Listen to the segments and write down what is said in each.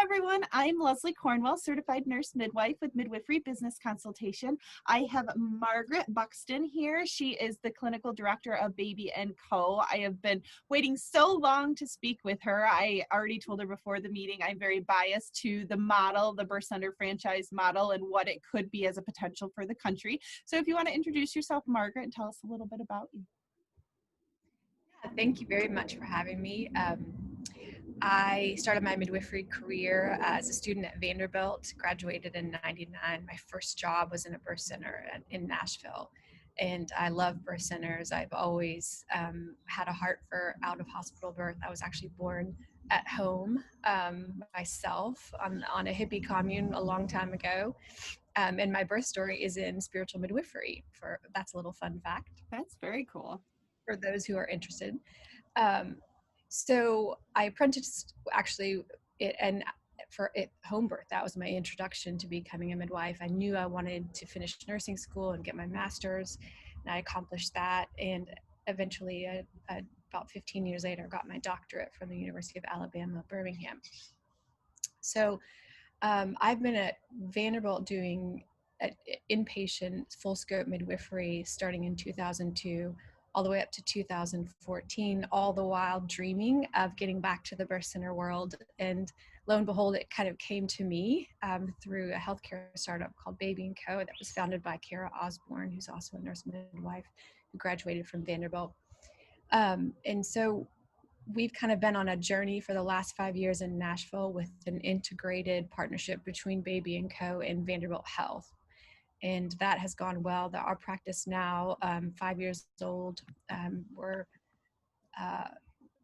everyone. I'm Leslie Cornwell, certified nurse midwife with Midwifery Business Consultation. I have Margaret Buxton here. She is the clinical director of Baby & Co. I have been waiting so long to speak with her. I already told her before the meeting I'm very biased to the model, the birth center franchise model, and what it could be as a potential for the country. So if you want to introduce yourself, Margaret, and tell us a little bit about you. Yeah, thank you very much for having me. I started my midwifery career as a student at Vanderbilt, graduated in '99. My first job was in a birth center in Nashville. And I love birth centers. I've always had a heart for out-of-hospital birth. I was actually born at home myself on a hippie commune a long time ago. And my birth story is in spiritual midwifery. That's a little fun fact. That's very cool. For those who are interested. So I apprenticed actually for home birth. That was my introduction to becoming a midwife. I knew I wanted to finish nursing school and get my master's, and I accomplished that. And eventually, about 15 years later, got my doctorate from the University of Alabama, Birmingham. So I've been at Vanderbilt doing inpatient full scope midwifery starting in 2002 all the way up to 2014, all the while dreaming of getting back to the birth center world. And lo and behold, it kind of came to me through a healthcare startup called Baby & Co. that was founded by Kara Osborne, who's also a nurse midwife who graduated from Vanderbilt. And so we've kind of been on a journey for the last 5 years in Nashville with an integrated partnership between Baby & Co. and Vanderbilt Health. And that has gone well. Our practice now, 5 years old,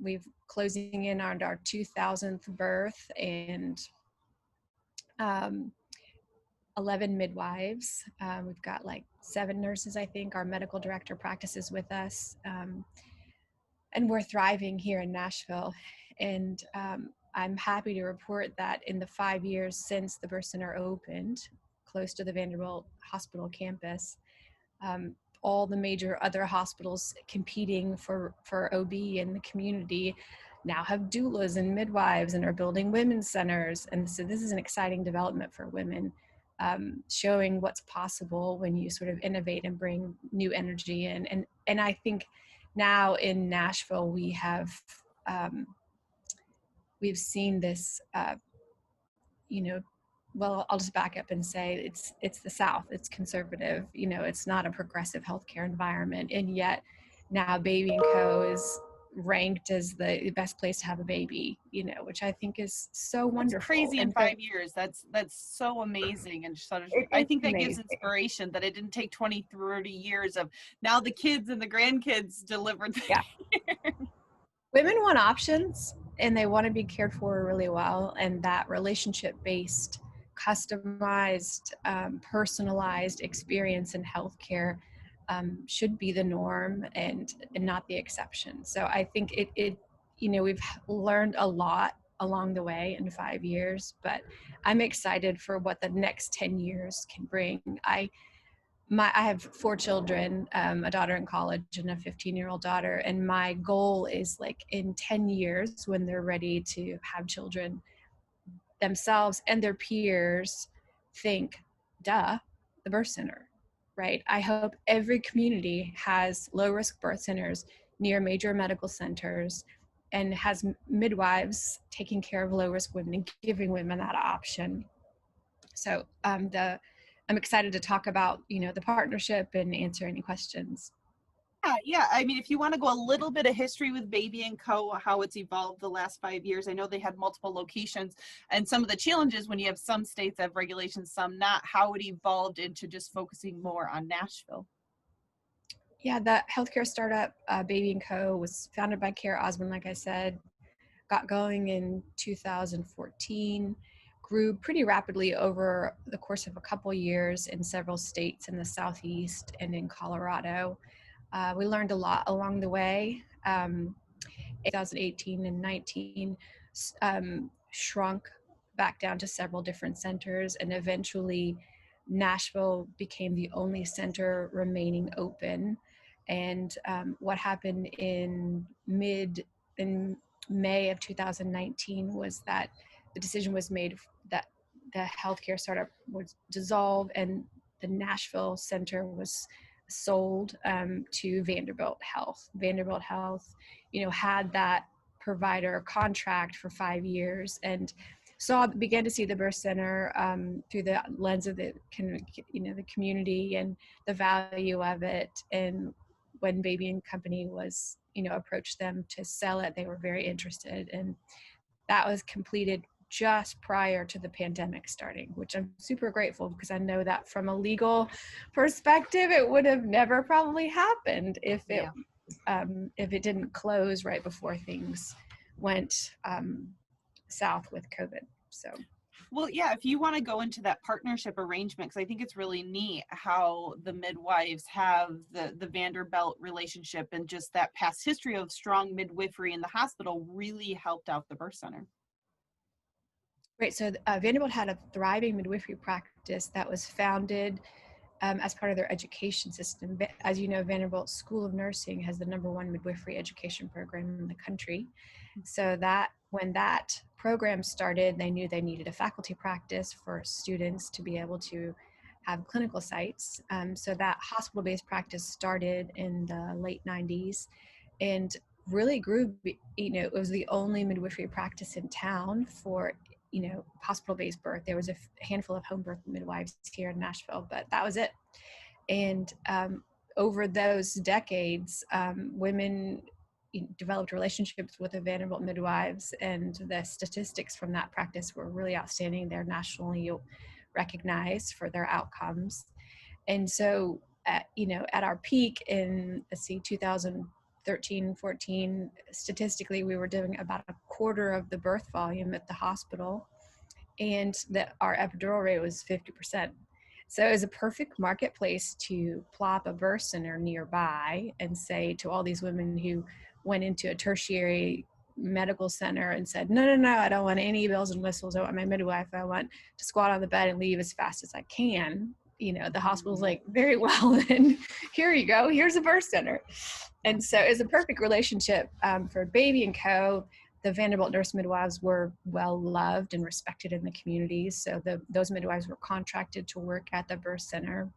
we've closing in on our 2000th birth, and 11 midwives. We've got like 7 nurses, I think. Our medical director practices with us, and we're thriving here in Nashville. And I'm happy to report that in the 5 years since the birth center opened, close to the Vanderbilt Hospital campus, all the major other hospitals competing for OB in the community now have doulas and midwives and are building women's centers. And so this is an exciting development for women, showing what's possible when you sort of innovate and bring new energy in. And I think now in Nashville, we've seen this, well, I'll just back up and say it's the South. It's conservative. It's not a progressive healthcare environment, and yet now Baby & Co. is ranked as the best place to have a baby. Which I think is so wonderful. That's crazy in 5 years. That's so amazing, and sort of, I think that amazing. Gives inspiration that it didn't take 20, 30 years of now the kids and the grandkids delivered. Yeah. Women want options, and they want to be cared for really well, and that relationship-based, customized, personalized experience in healthcare should be the norm and not the exception. So I think we've learned a lot along the way in 5 years, but I'm excited for what the next 10 years can bring. I have 4 children, a daughter in college and a 15-year-old daughter. And my goal is like in 10 years when they're ready to have children, themselves and their peers think, duh, the birth center, right? I hope every community has low-risk birth centers near major medical centers and has midwives taking care of low-risk women and giving women that option. So I'm excited to talk about, the partnership and answer any questions. Yeah. I mean, if you want to go a little bit of history with Baby & Co., how it's evolved the last 5 years. I know they had multiple locations, and some of the challenges when you have some states have regulations, some not, how it evolved into just focusing more on Nashville. Yeah, the healthcare startup, Baby & Co., was founded by Kara Osborne, like I said, got going in 2014, grew pretty rapidly over the course of a couple years in several states in the Southeast and in Colorado. We learned a lot along the way. 2018 and 19 shrunk back down to several different centers, and eventually Nashville became the only center remaining open. And what happened in May of 2019 was that the decision was made that the healthcare startup was dissolved and the Nashville center was sold to Vanderbilt Health. Vanderbilt Health, had that provider contract for 5 years and began to see the birth center through the lens of the community and the value of it. And when Baby and Company was approached them to sell it, they were very interested, and that was completed just prior to the pandemic starting, which I'm super grateful, because I know that from a legal perspective, it would have never probably happened if it didn't close right before things went south with COVID. So. Well, yeah, if you want to go into that partnership arrangement, because I think it's really neat how the midwives have the Vanderbilt relationship, and just that past history of strong midwifery in the hospital really helped out the birth center. Right. So Vanderbilt had a thriving midwifery practice that was founded as part of their education system. As you know, Vanderbilt School of Nursing has the #1 midwifery education program in the country. So that when that program started, they knew they needed a faculty practice for students to be able to have clinical sites. So that hospital-based practice started in the late 90s and really grew. It was the only midwifery practice in town for hospital-based birth. There was a handful of home birth midwives here in Nashville, but that was it. And over those decades, women developed relationships with the Vanderbilt midwives, and the statistics from that practice were really outstanding. They're nationally recognized for their outcomes. And so, at our peak in, 2013, 14, statistically, we were doing about a quarter of the birth volume at the hospital, and that our epidural rate was 50%. So it was a perfect marketplace to plop a birth center nearby and say to all these women who went into a tertiary medical center and said, no, I don't want any bells and whistles. I want my midwife. I want to squat on the bed and leave as fast as I can. The hospital's like, very well, then here you go. Here's a birth center. And so it's a perfect relationship for Baby and Co. The Vanderbilt nurse midwives were well loved and respected in the communities. So those midwives were contracted to work at the birth center.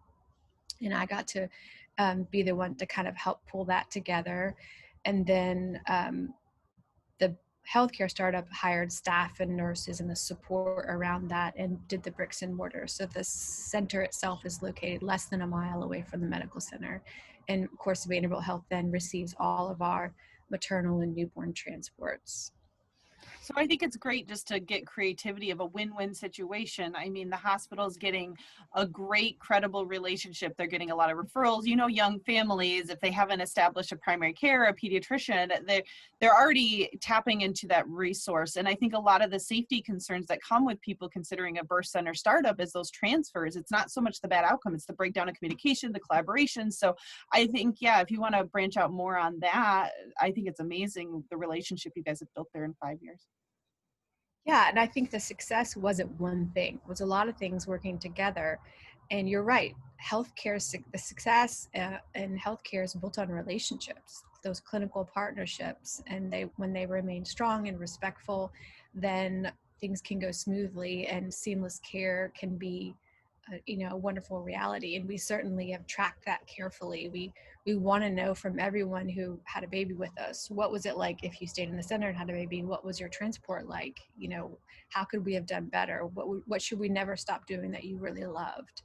And I got to be the one to kind of help pull that together. And then the healthcare startup hired staff and nurses and the support around that and did the bricks and mortar. So the center itself is located less than a mile away from the medical center. And of course, Vanderbilt Health then receives all of our maternal and newborn transports. So I think it's great just to get creativity of a win-win situation. I mean, the hospital's getting a great, credible relationship. They're getting a lot of referrals. Young families, if they haven't established a primary care, a pediatrician, they're already tapping into that resource. And I think a lot of the safety concerns that come with people considering a birth center startup is those transfers. It's not so much the bad outcome, it's the breakdown of communication, the collaboration. So I think, if you want to branch out more on that, I think it's amazing the relationship you guys have built there in 5 years. Yeah, and I think the success wasn't one thing. It was a lot of things working together. And you're right, the success in healthcare is built on relationships, those clinical partnerships. And when they remain strong and respectful, then things can go smoothly and seamless care can be a wonderful reality. And we certainly have tracked that carefully. We want to know from everyone who had a baby with us, what was it like if you stayed in the center and had a baby? What was your transport like? How could we have done better? What should we never stop doing that you really loved?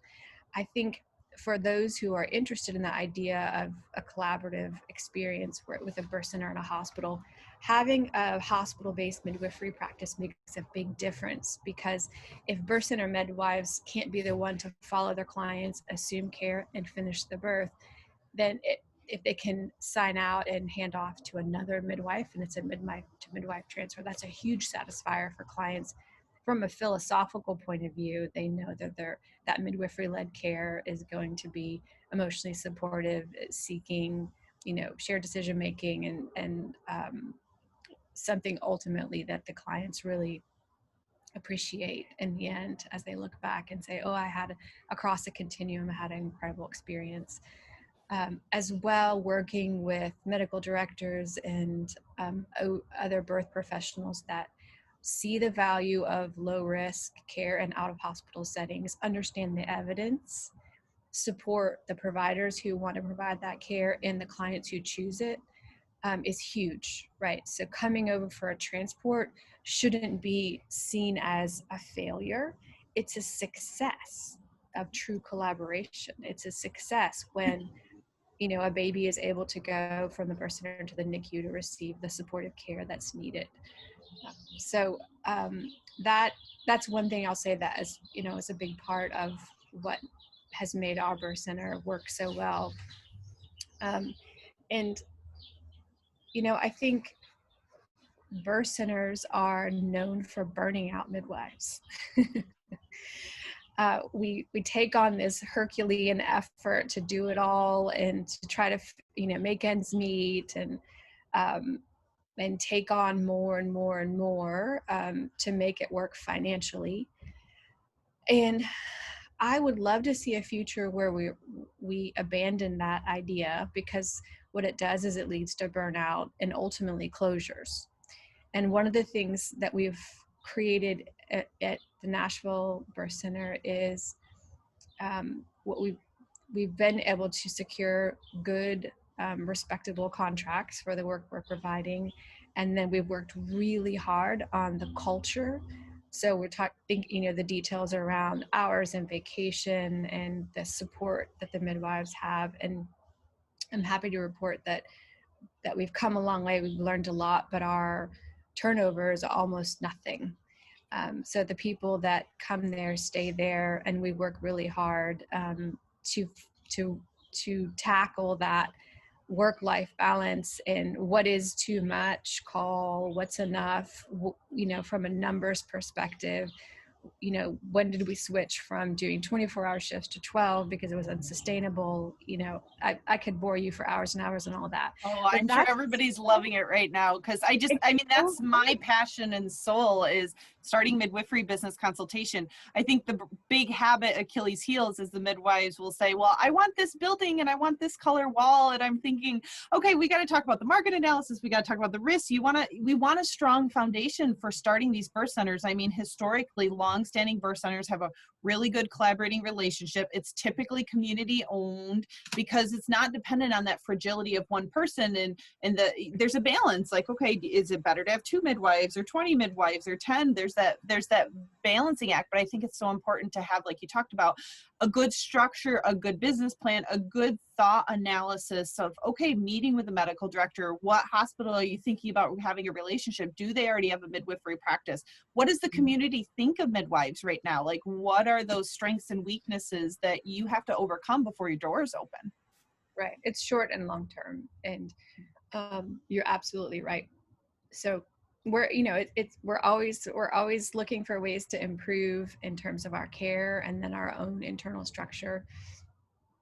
I think for those who are interested in the idea of a collaborative experience with a birth center and a hospital, having a hospital-based midwifery practice makes a big difference, because if birth center midwives can't be the one to follow their clients, assume care, and finish the birth, then if they can sign out and hand off to another midwife, and it's a midwife to midwife transfer, that's a huge satisfier for clients. From a philosophical point of view, they know that that midwifery-led care is going to be emotionally supportive, seeking, shared decision-making, and something ultimately that the clients really appreciate in the end as they look back and say, I had across the continuum, I had an incredible experience. As well, working with medical directors and other birth professionals that see the value of low risk care and out of hospital settings, understand the evidence, support the providers who want to provide that care and the clients who choose it, is huge, right? So coming over for a transport shouldn't be seen as a failure. It's a success of true collaboration. It's a success when, a baby is able to go from the birth center to the NICU to receive the supportive care that's needed. So that's one thing I'll say that is a big part of what has made our birth center work so well. And I think birth centers are known for burning out midwives. We take on this Herculean effort to do it all and to try to make ends meet and take on more and more and more to make it work financially. And I would love to see a future where we abandon that idea, because what it does is it leads to burnout and ultimately closures. And one of the things that we've created at the Nashville Birth Center is what we've been able to secure good, respectable contracts for the work we're providing. And then we've worked really hard on the culture. So we're talking, the details around hours and vacation and the support that the midwives have. And I'm happy to report that we've come a long way. We've learned a lot, but our turnover is almost nothing. So the people that come there stay there, and we work really hard to tackle that work-life balance and what is too much call, what's enough, from a numbers perspective. When did we switch from doing 24-hour shifts to 12 because it was unsustainable? I could bore you for hours and hours and all that. Oh, I'm sure everybody's loving it right now, because that's my passion and soul, is starting midwifery business consultation. I think the big habit Achilles heels is the midwives will say, well, I want this building and I want this color wall. And I'm thinking, okay, we got to talk about the market analysis. We got to talk about the risks. We want a strong foundation for starting these birth centers. I mean, historically, long-standing birth centers have a really good collaborating relationship. It's typically community owned because it's not dependent on that fragility of one person. And there's a balance. Like, okay, is it better to have 2 midwives or 20 midwives or 10? There's that balancing act. But I think it's so important to have, like you talked about, a good structure, a good business plan, a good thought analysis of, okay, meeting with the medical director. What hospital are you thinking about having a relationship? Do they already have a midwifery practice? What does the community think of midwives right now? Like, what are those strengths and weaknesses that you have to overcome before your doors open? Right. It's short and long term. And you're absolutely right. So we're always looking for ways to improve in terms of our care and then our own internal structure.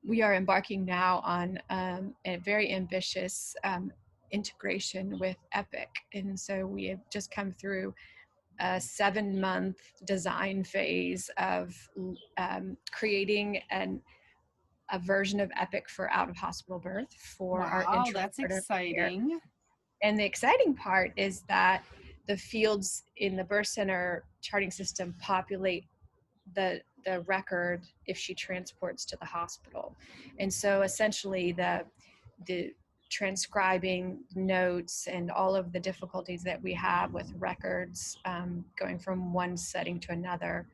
We are embarking now on a very ambitious integration with Epic. And so we have just come through a 7-month design phase of creating a version of Epic for out of hospital birth for our Wow, that's exciting. Care. And the exciting part is that the fields in the birth center charting system populate the record if she transports to the hospital. And so essentially the transcribing notes and all of the difficulties that we have with records going from one setting to another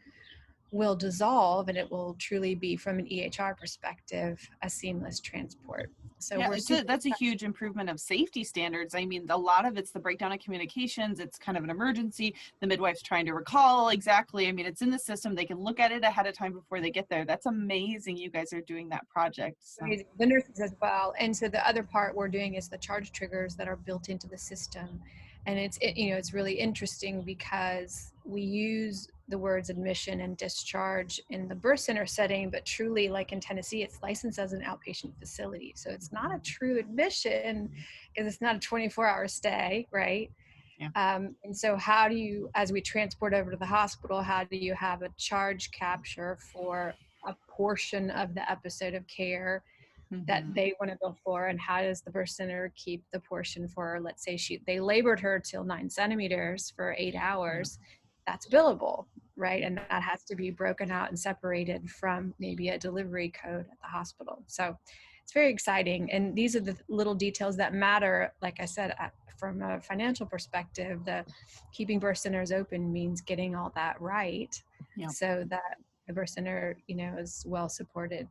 will dissolve, and it will truly be, from an EHR perspective, a seamless transport. So yeah, that's a huge improvement of safety standards. I mean, a lot of it's the breakdown of communications. It's kind of an emergency. The midwife's trying to recall exactly. I mean, it's in the system. They can look at it ahead of time before they get there. That's amazing. You guys are doing that project. So. The nurses as well. And so the other part we're doing is the charge triggers that are built into the system. And it's really interesting because we use the words admission and discharge in the birth center setting, but truly, like in Tennessee, it's licensed as an outpatient facility. So it's not a true admission because it's not a 24-hour stay, right? Yeah. And so how do you, as we transport over to the hospital, how do you have a charge capture for a portion of the episode of care that they want to bill for, and how does the birth center keep the portion for, let's say they labored her till 9 centimeters for 8 hours, that's billable, right? And that has to be broken out and separated from maybe a delivery code at the hospital. So it's very exciting. And these are the little details that matter. Like I said, from a financial perspective, the keeping birth centers open means getting all that right, so that the birth center, is well supported.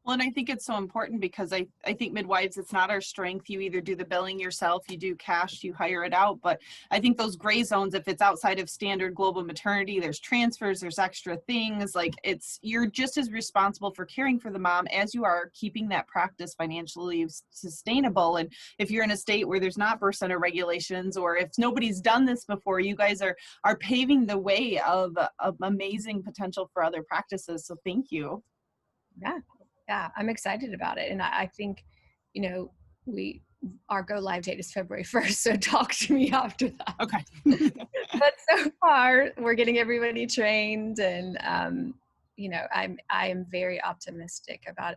Well, and I think it's so important because I think midwives, it's not our strength. You either do the billing yourself, you do cash, you hire it out. But I think those gray zones, if it's outside of standard global maternity, there's transfers, there's extra things, like you're just as responsible for caring for the mom as you are keeping that practice financially sustainable. And if you're in a state where there's not birth center regulations, or if nobody's done this before, you guys are paving the way of amazing potential for other practices. So thank you. Yeah, I'm excited about it. And I think, our go live date is February 1st. So talk to me after that. Okay. But so far we're getting everybody trained, and, I am very optimistic about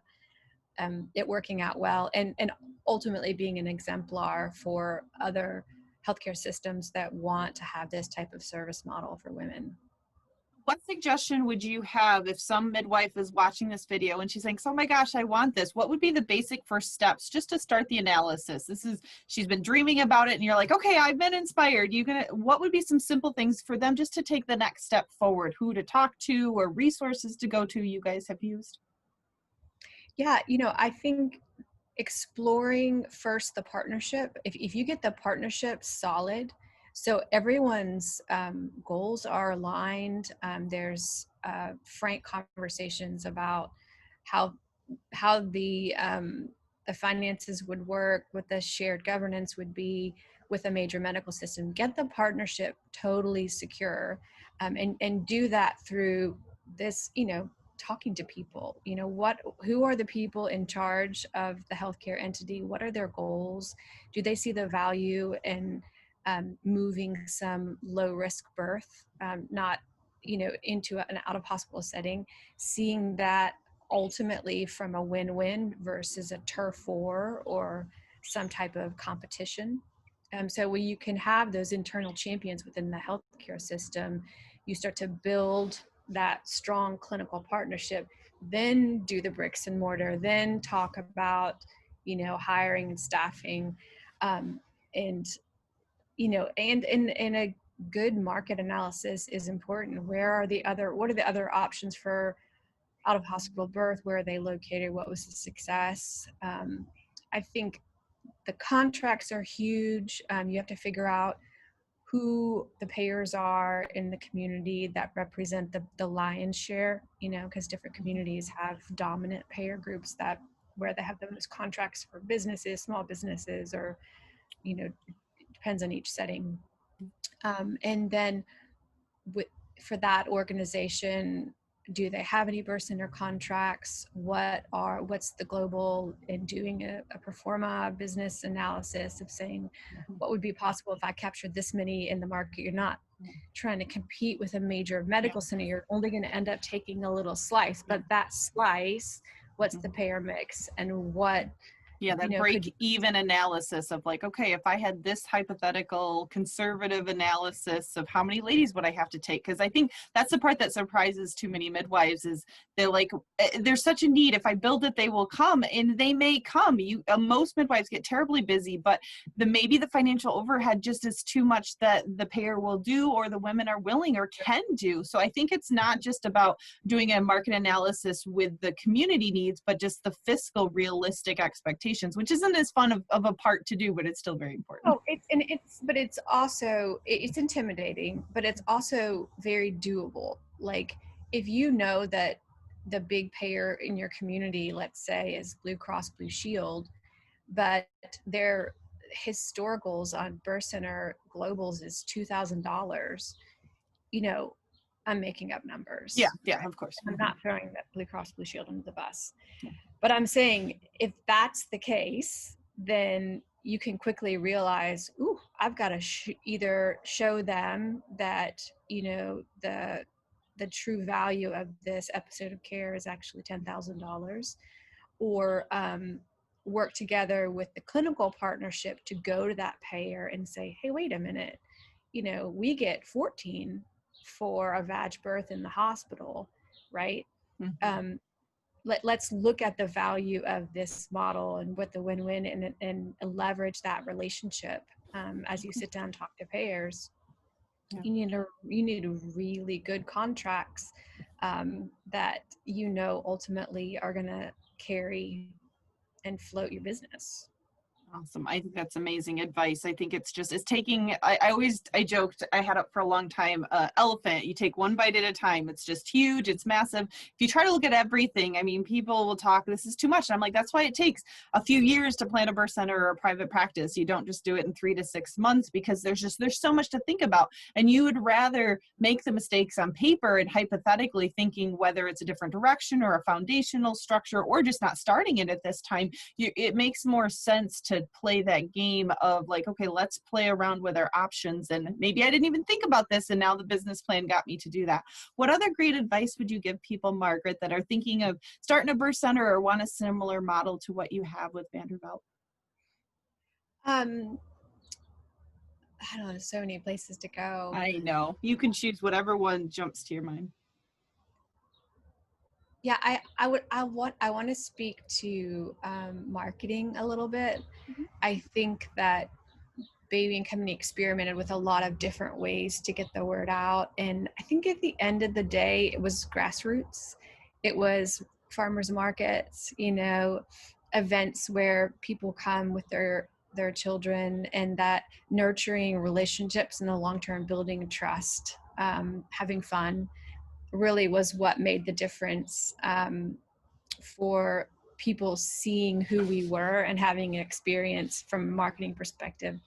it working out well, and ultimately being an exemplar for other healthcare systems that want to have this type of service model for women. What suggestion would you have if some midwife is watching this video and she's saying, oh my gosh, I want this? What would be the basic first steps just to start the analysis? She's been dreaming about it and you're like, okay, I've been inspired. What would be some simple things for them just to take the next step forward? Who to talk to or resources to go to you guys have used? Yeah, I think exploring first the partnership. If you get the partnership solid, so everyone's goals are aligned. There's frank conversations about how the finances would work, what the shared governance would be with a major medical system. Get the partnership totally secure, and do that through this, talking to people. Who are the people in charge of the healthcare entity? What are their goals? Do they see the value in moving some low risk birth, not into an out of hospital setting, seeing that ultimately from a win-win versus a turf war or some type of competition. So when you can have those internal champions within the healthcare system, you start to build that strong clinical partnership, then do the bricks and mortar, then talk about, hiring and staffing, and a good market analysis is important. What are the other options for out of hospital birth? Where are they located? What was the success? I think the contracts are huge. You have to figure out who the payers are in the community that represent the lion's share, because different communities have dominant payer groups where they have those contracts for businesses, small businesses, or, depends on each setting. And then for that organization, do they have any birth center contracts? What's the global, in doing a pro forma business analysis of saying what would be possible if I captured this many in the market? You're not trying to compete with a major medical center. You're only going to end up taking a little slice, but that slice, what's the payer mix, and what that break-even analysis of like, okay, if I had this hypothetical conservative analysis of how many ladies would I have to take? Because I think that's the part that surprises too many midwives, is they're like, there's such a need. If I build it, they will come, and they may come. Most midwives get terribly busy, but maybe the financial overhead just is too much that the payer will do, or the women are willing or can do. So I think it's not just about doing a market analysis with the community needs, but just the fiscal realistic expectations, which isn't as fun of a part to do, but it's still very important. It's also intimidating, but it's also very doable. Like, if you know that the big payer in your community, let's say, is Blue Cross Blue Shield, but their historicals on birth center globals is $2,000, I'm making up numbers. Yeah, of course. I'm not throwing that Blue Cross Blue Shield under the bus. Yeah. But I'm saying, if that's the case, then you can quickly realize, I've got to either show them that, the true value of this episode of care is actually $10,000, or work together with the clinical partnership to go to that payer and say, hey, wait a minute, we get 14 for a vag birth in the hospital, right? Mm-hmm. Let's look at the value of this model and what the win-win and leverage that relationship as you sit down and talk to payers. Yeah. You need really good contracts that ultimately are going to carry and float your business. Awesome. I think that's amazing advice. I think it's taking, I joked, I had it for a long time, elephant, you take one bite at a time. It's just huge. It's massive. If you try to look at everything, I mean, people will talk, this is too much. And I'm like, that's why it takes a few years to plan a birth center or a private practice. You don't just do it in 3 to 6 months because there's so much to think about. And you would rather make the mistakes on paper and hypothetically thinking whether it's a different direction or a foundational structure or just not starting it at this time. It makes more sense to play that game of like, okay, let's play around with our options. And maybe I didn't even think about this, and now the business plan got me to do that. What other great advice would you give people, Margaret, that are thinking of starting a birth center or want a similar model to what you have with Vanderbilt? I don't know, so many places to go. I know. You can choose whatever one jumps to your mind. Yeah, I want to speak to marketing a little bit. Mm-hmm. I think that Baby and Company experimented with a lot of different ways to get the word out, and I think at the end of the day, it was grassroots. It was farmers markets, events where people come with their children, and that nurturing relationships in the long term, building trust, having fun, really was what made the difference for people seeing who we were and having an experience from a marketing perspective,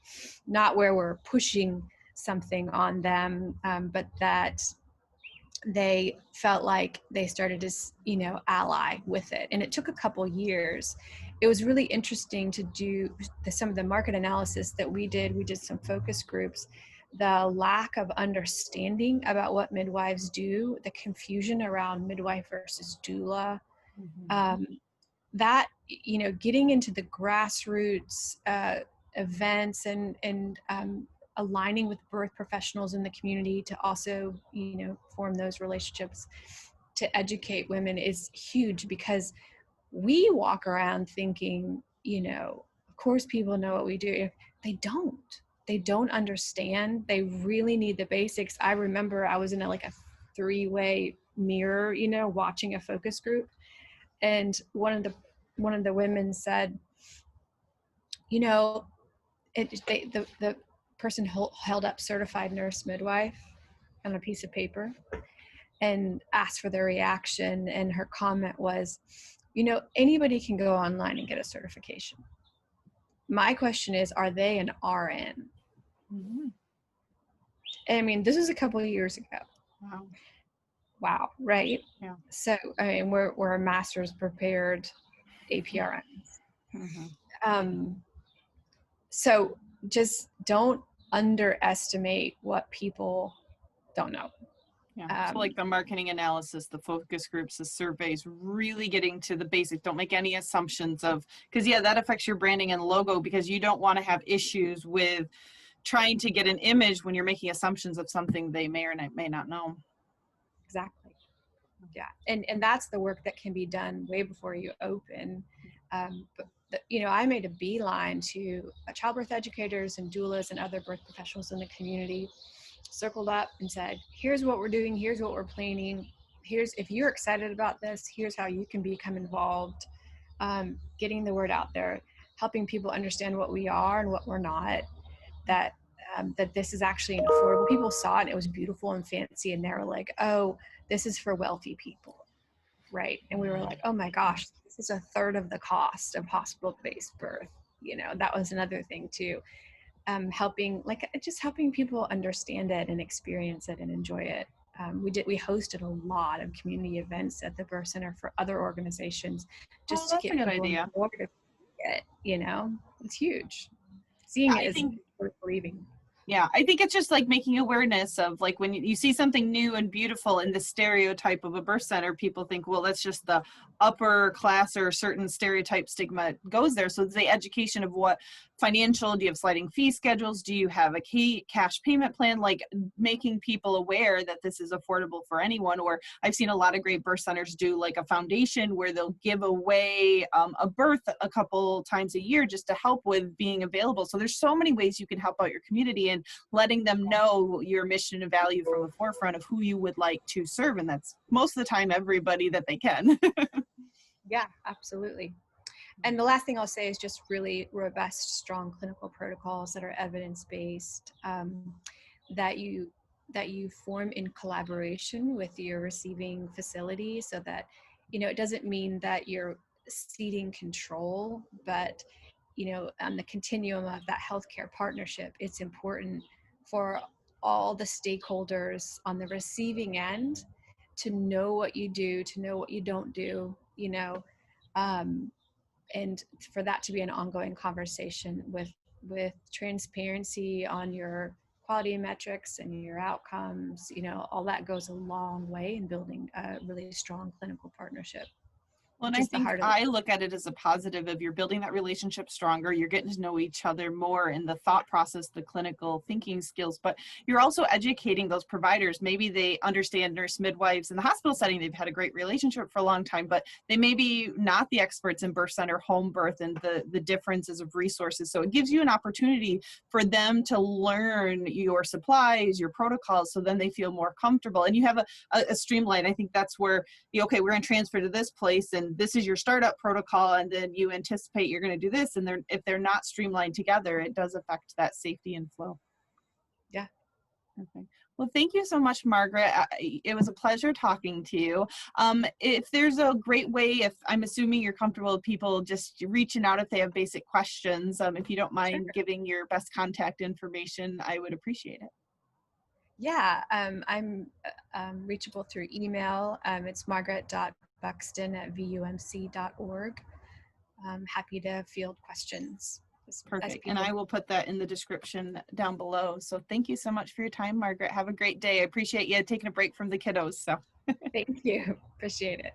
not where we're pushing something on them, but that they felt like they started to, ally with it. And it took a couple years. It was really interesting to do some of the market analysis that we did. We did some focus groups. The lack of understanding about what midwives do, the confusion around midwife versus doula, Mm-hmm. that, getting into the grassroots events and aligning with birth professionals in the community to also, form those relationships to educate women is huge, because we walk around thinking, of course people know what we do. They don't understand. They really need the basics. I remember I was in a 3-way mirror, watching a focus group, and one of the women said, the person held up certified nurse midwife on a piece of paper and asked for their reaction, and her comment was, anybody can go online and get a certification. My question is, are they an RN? Mm-hmm. I mean, this is a couple of years ago. Wow, right? Yeah. So, I mean, we're a master's prepared APRNs. Mm-hmm. So just don't underestimate what people don't know. Yeah. So like the marketing analysis, the focus groups, the surveys, really getting to the basics. Don't make any assumptions because that affects your branding and logo, because you don't want to have issues with trying to get an image when you're making assumptions of something they may or may not know. Exactly. Yeah. And that's the work that can be done way before you open. I made a beeline to childbirth educators and doulas and other birth professionals in the community, circled up and said, here's what we're doing. Here's what we're planning. If you're excited about this, here's how you can become involved. Getting the word out there, helping people understand what we are and what we're not, that this is actually an affordable. People saw it and it was beautiful and fancy, and they were like, oh, this is for wealthy people, right? And we were like, oh my gosh, this is a third of the cost of hospital-based birth. That was another thing too. Helping people understand it and experience it and enjoy it. We hosted a lot of community events at the birth center for other organizations, just to get people on board. It's huge. Seeing it is worth believing. Yeah, I think it's just like making awareness of like when you see something new and beautiful in the stereotype of a birth center, people think, well, that's just the upper class or certain stereotype stigma goes there. So it's the education of what financial, do you have sliding fee schedules? Do you have a key cash payment plan? Like making people aware that this is affordable for anyone. Or I've seen a lot of great birth centers do like a foundation where they'll give away a birth a couple times a year just to help with being available. So there's so many ways you can help out your community and letting them know your mission and value from the forefront of who you would like to serve. And that's most of the time everybody that they can. Yeah, absolutely. And the last thing I'll say is just really robust, strong clinical protocols that are evidence-based, that you form in collaboration with your receiving facility, so that, you know, it doesn't mean that you're ceding control, but, you know, on the continuum of that healthcare partnership, it's important for all the stakeholders on the receiving end to know what you do, to know what you don't do, you know, and for that to be an ongoing conversation with transparency on your quality metrics and your outcomes. You know, all that goes a long way in building a really strong clinical partnership. Well, and I think I look at it as a positive of you're building that relationship stronger, you're getting to know each other more in the thought process, the clinical thinking skills, but you're also educating those providers. Maybe they understand nurse midwives in the hospital setting, they've had a great relationship for a long time, but they may be not the experts in birth center, home birth, and the differences of resources. So it gives you an opportunity for them to learn your supplies, your protocols, so then they feel more comfortable. And you have a streamline. I think that's where, okay, we're going to transfer to this place, and this is your startup protocol, and then you anticipate you're going to do this, and if they're not streamlined together, it does affect that safety and flow. Yeah. Okay. Well, thank you so much, Margaret. It was a pleasure talking to you. If there's a great way, if I'm assuming you're comfortable with people just reaching out if they have basic questions, if you don't mind Sure. giving your best contact information, I would appreciate it. Yeah, I'm reachable through email. It's margaret.buxton@vumc.org. I'm happy to field questions. Perfect. And I will put that in the description down below. So thank you so much for your time, Margaret. Have a great day. I appreciate you taking a break from the kiddos. So thank you. Appreciate it.